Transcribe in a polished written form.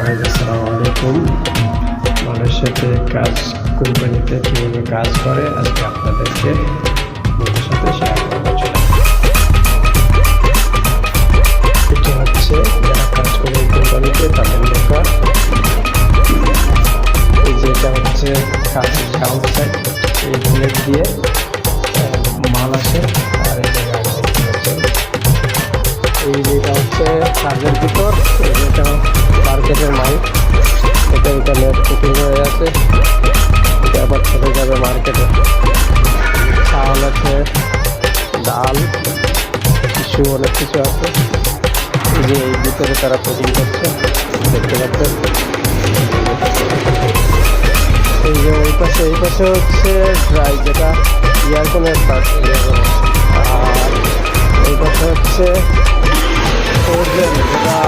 Guys আসসালামু আলাইকুম। মালয়েশিয়াতে কাজ কোম্পানিতে কীভাবে কাজ করে আজকে আপনাদেরকে আপনাদের সাথে শেয়ার করবো। এটা হচ্ছে যারা কাজ করে এই কোম্পানিতে তাদের লেখা। এই যে এটা হচ্ছে কাজের কাউন্টার, এই বুলেট দিয়ে মাল আসে। আর এই জায়গায় এই যেটা হচ্ছে কাজের ভিতর, এটা মার্কেটের মাইক, এটা নেট কুকিং হয়ে আছে, এটা আবার চলে যাবে মার্কেটে। চাল আছে, ডাল, কিছু অনেক কিছু আছে। এই যে এই ভিতরে তারা কুকিং করছে দেখতে পাচ্ছেন। এই যে এই পাশে হচ্ছে ড্রাই, যেটা ইয়ারকনের কাজ। আর এই পাশে হচ্ছে যেটা